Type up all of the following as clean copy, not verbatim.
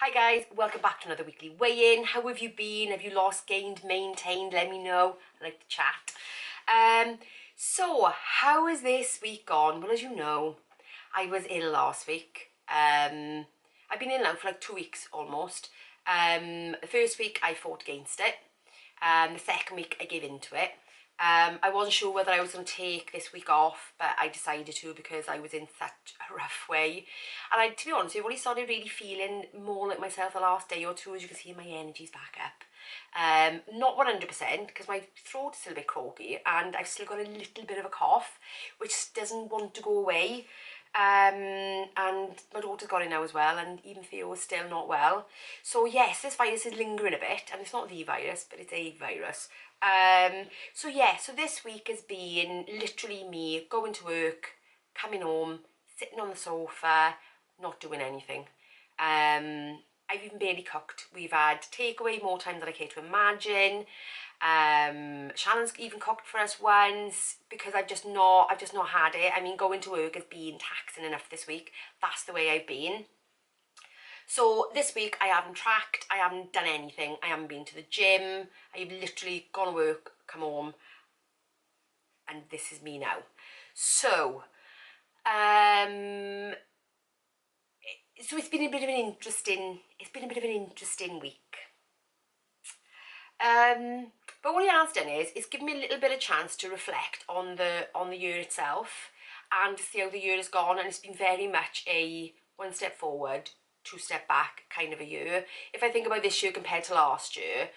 Hi guys, welcome back to another weekly weigh-in. How have you been? Have you lost, gained, maintained? Let me know. I like to chat. So how is this week gone? Well, as you know, I was ill last week. I've been ill now for like 2 weeks almost. The first week I fought against it. The second week I gave into it. I wasn't sure whether I was going to take this week off, but I decided to because I was in such a rough way. And to be honest, I've only started really feeling more like myself the last day or two. As you can see, my energy's back up. Not 100% because my throat is still a bit croaky and I've still got a little bit of a cough, which doesn't want to go away. And my daughter's got it now as well, and even Theo is still not well. So yes, this virus is lingering a bit, and it's not the virus, but it's a virus. So this week has been literally me going to work, coming home, sitting on the sofa, not doing anything. I've even barely cooked. We've had takeaway more times than I care to imagine. Shannon's even cooked for us once because I've just not had it. I mean, going to work has been taxing enough this week. That's the way I've been. So this week I haven't tracked, I haven't done anything, I haven't been to the gym, I've literally gone to work, come home, and this is me now. So, it's been a bit of an interesting week. But what it has done is it's given me a little bit of chance to reflect on the year itself and to see how the year has gone, and it's been very much a one step forward, two step back kind of a year. If I think about this year compared to last year,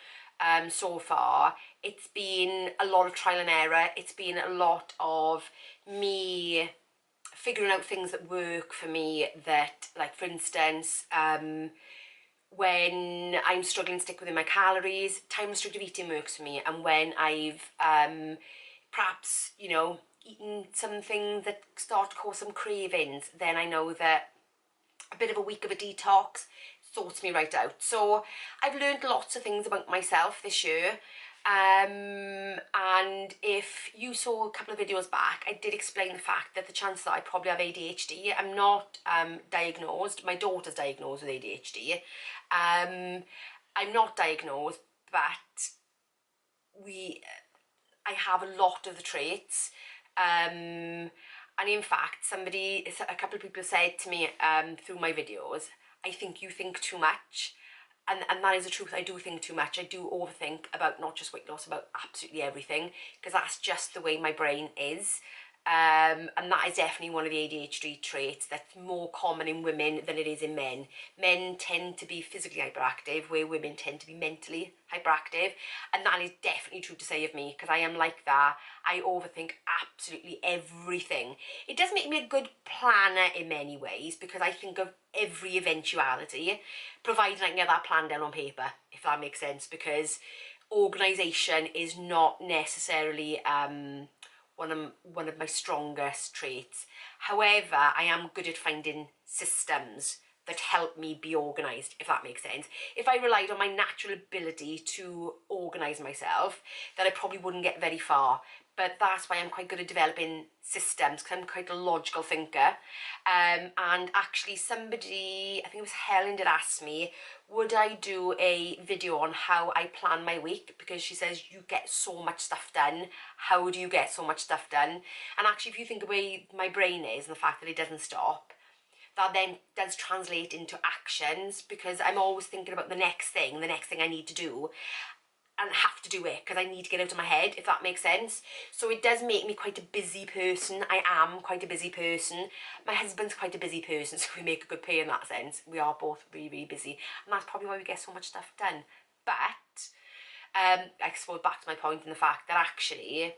so far, it's been a lot of trial and error. It's been a lot of me figuring out things that work for me that, like for instance, when I'm struggling to stick within my calories, time restricted eating works for me. And when I've perhaps, eaten something that start to cause some cravings, then I know that a bit of a week of a detox sorts me right out. So I've learned lots of things about myself this year. And if you saw a couple of videos back, I did explain the fact that the chances that I probably have ADHD. I'm not diagnosed. My daughter's diagnosed with ADHD. I'm not diagnosed, but I have a lot of the traits. And in fact, a couple of people said to me through my videos, I think you think too much. And that is the truth. I do think too much. I do overthink about not just weight loss, about absolutely everything, because that's just the way my brain is. And that is definitely one of the ADHD traits that's more common in women than it is in men. Men tend to be physically hyperactive, where women tend to be mentally hyperactive. And that is definitely true to say of me, because I am like that. I overthink absolutely everything. It does make me a good planner in many ways, because I think of every eventuality, providing I can get that plan down on paper, if that makes sense, because organisation is not necessarily one of my strongest traits. However, I am good at finding systems that help me be organised, if that makes sense. If I relied on my natural ability to organise myself, then I probably wouldn't get very far. But that's why I'm quite good at developing systems, because I'm quite a logical thinker. And actually somebody, I think it was Helen, did ask me, would I do a video on how I plan my week? Because she says, you get so much stuff done. How do you get so much stuff done? And actually, if you think the way my brain is and the fact that it doesn't stop, that then does translate into actions, because I'm always thinking about the next thing I need to do, and have to do it because I need to get out of my head, if that makes sense. So it does make me quite a busy person. I am quite a busy person. My husband's quite a busy person, so we make a good pair in that sense. We are both really, really busy, and that's probably why we get so much stuff done. But I suppose back to my point in the fact that actually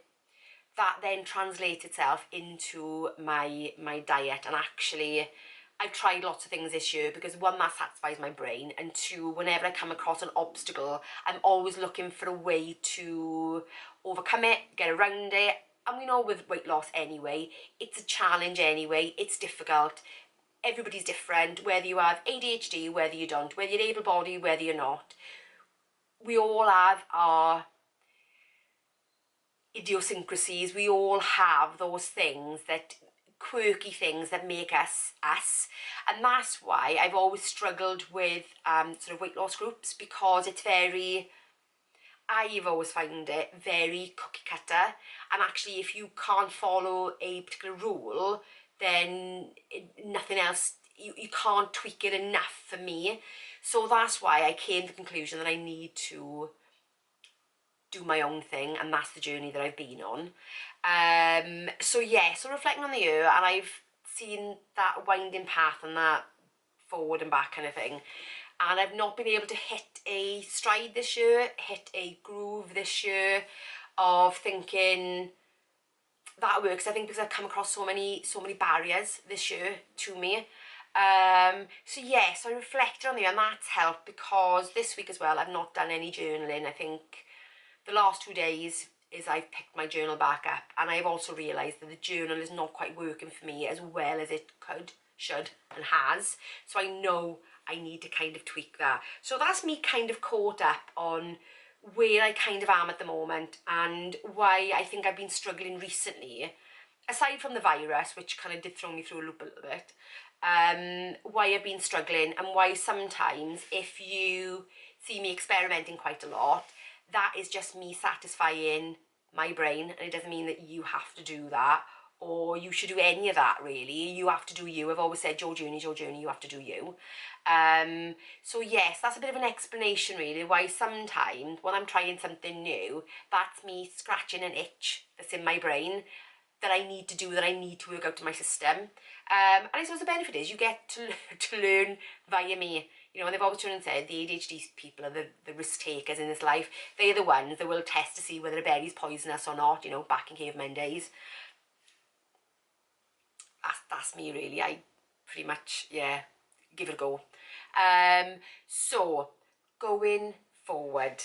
that then translates itself into my diet. And actually I've tried lots of things this year, because one, that satisfies my brain, and two, whenever I come across an obstacle, I'm always looking for a way to overcome it, get around it. And we know with weight loss anyway, it's a challenge anyway, it's difficult. Everybody's different, whether you have ADHD, whether you don't, whether you're able-bodied, whether you're not. We all have our idiosyncrasies. We all have those things that quirky things that make us us, and that's why I've always struggled with sort of weight loss groups, because it's very, I've always found it very cookie cutter, and actually if you can't follow a particular rule, then nothing else, you can't tweak it enough for me. So that's why I came to the conclusion that I need to do my own thing, and that's the journey that I've been on. So yeah, so reflecting on the year, and I've seen that winding path and that forward and back kind of thing, and I've not been able to hit a stride this year, hit a groove this year of thinking that works. I think because I've come across so many barriers this year to me. So yeah, so I reflected on the year, and that's helped, because this week as well I've not done any journaling. I think the last 2 days is I've picked my journal back up, and I've also realised that the journal is not quite working for me as well as it could, should, and has. So I know I need to kind of tweak that. So that's me kind of caught up on where I kind of am at the moment, and why I think I've been struggling recently, aside from the virus, which kind of did throw me through a loop a little bit, why I've been struggling, and why sometimes if you see me experimenting quite a lot, that is just me satisfying my brain, and it doesn't mean that you have to do that, or you should do any of that really. You have to do you. I've always said your journey is your journey, you have to do you. So yes, that's a bit of an explanation really, why sometimes when I'm trying something new, that's me scratching an itch that's in my brain that I need to do, that I need to work out to my system. And I suppose the benefit is you get to learn via me. You know, and they've always turned and said the ADHD people are the risk takers in this life. They're the ones that will test to see whether a berry's poisonous or not, you know, back in caveman days. That's me really. I pretty much, yeah, give it a go. So going forward,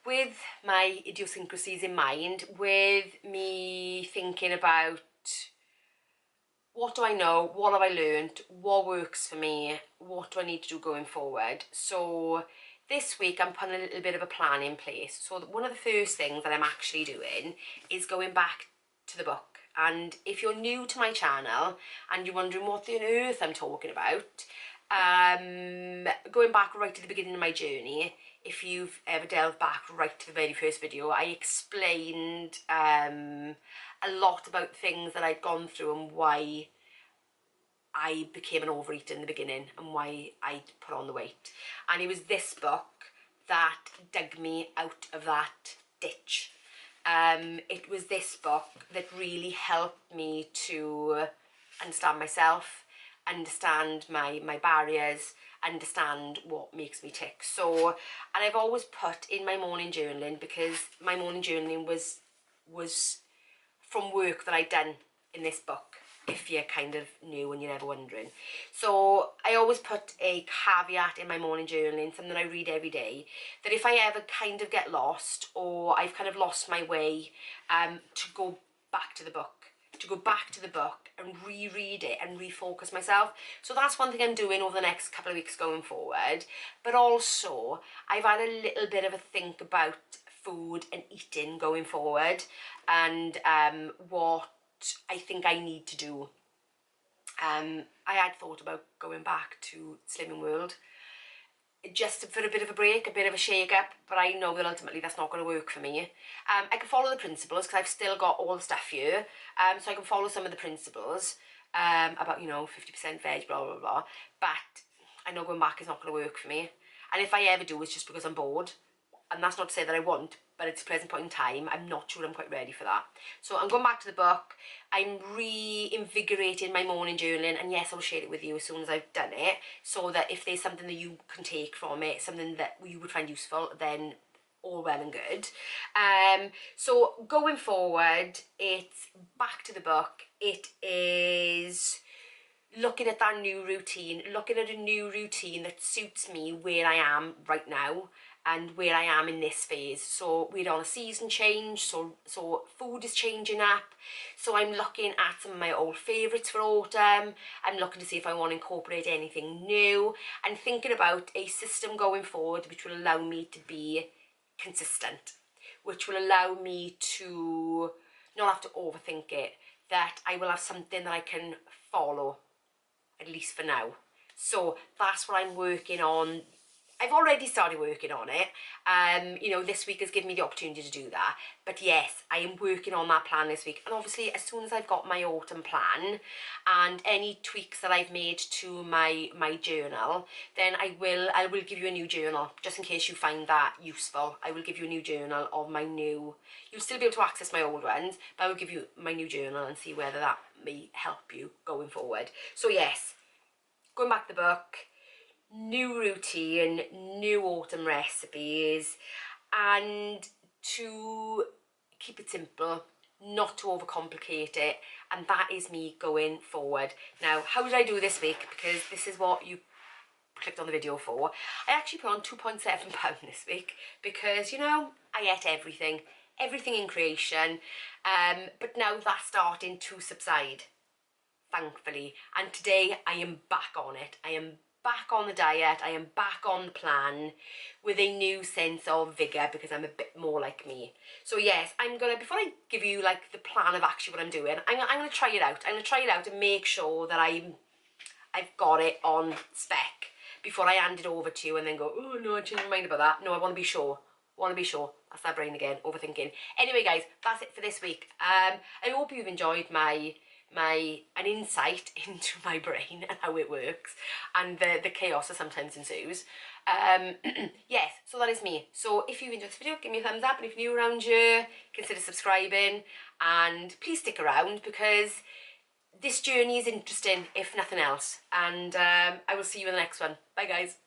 with my idiosyncrasies in mind, with me thinking about what do I know, what have I learned, what works for me, what do I need to do going forward. So this week I'm putting a little bit of a plan in place. So one of the first things that I'm actually doing is going back to the book. And if you're new to my channel and you're wondering what on earth I'm talking about, going back right to the beginning of my journey, if you've ever delved back right to the very first video, I explained a lot about things that I'd gone through and why I became an overeater in the beginning and why I put on the weight. And it was this book that dug me out of that ditch. It was this book that really helped me to understand myself, understand my barriers, understand what makes me tick. So, and I've always put in my morning journaling, because my morning journaling was from work that I'd done in this book, if you're kind of new and you're ever wondering. So I always put a caveat in my morning journaling, something I read every day, that if I ever kind of get lost, or I've kind of lost my way, to go back to the book, and reread it and refocus myself. So that's one thing I'm doing over the next couple of weeks going forward. But also I've had a little bit of a think about food and eating going forward, and what I think I need to do. I had thought about going back to Slimming World just for a bit of a break, a bit of a shake up, but I know that ultimately that's not going to work for me. I can follow the principles because I've still got all the stuff here, so I can follow some of the principles about, you know, 50% veg, blah blah blah, but I know going back is not going to work for me. And if I ever do, it's just because I'm bored, and that's not to say that I won't, but it's a present point in time. I'm not sure I'm quite ready for that. So I'm going back to the book. I'm reinvigorating my morning journaling, and yes, I'll share it with you as soon as I've done it, so that if there's something that you can take from it, something that you would find useful, then all well and good. So going forward, it's back to the book. It is looking at that new routine, looking at a new routine that suits me where I am right now and where I am in this phase. So we're on a season change, so food is changing up. So I'm looking at some of my old favourites for autumn. I'm looking to see if I want to incorporate anything new, and thinking about a system going forward which will allow me to be consistent, which will allow me to not have to overthink it, that I will have something that I can follow, at least for now. So that's what I'm working on. I've already started working on it. You know, this week has given me the opportunity to do that. But yes, I am working on that plan this week. And obviously, as soon as I've got my autumn plan and any tweaks that I've made to my journal, then I will give you a new journal, just in case you find that useful. I will give you a new journal of my new, you'll still be able to access my old ones, but I will give you my new journal and see whether that may help you going forward. So yes, going back to the book, new routine, new autumn recipes, and to keep it simple, not to overcomplicate it, and that is me going forward. Now, how did I do this week? Because this is what you clicked on the video for. I actually put on 2.7 pounds this week because, you know, I ate everything in creation, but now that's starting to subside, thankfully, and today I am back on it. I am back on the diet, I am back on the plan with a new sense of vigour because I'm a bit more like me. So yes, I'm gonna, before I give you like the plan of actually what I'm doing, I'm gonna try it out. I'm gonna try it out and make sure that I've got it on spec before I hand it over to you and then go, oh no, I changed my mind about that. No, I want to be sure. That's that brain again, overthinking. Anyway guys, that's it for this week. I hope you've enjoyed an insight into my brain and how it works and the chaos that sometimes ensues. Yes, so that is me. So if you enjoyed this video, give me a thumbs up, and if you're new around here, consider subscribing, and please stick around because this journey is interesting, if nothing else. And I will see you in the next one. Bye guys.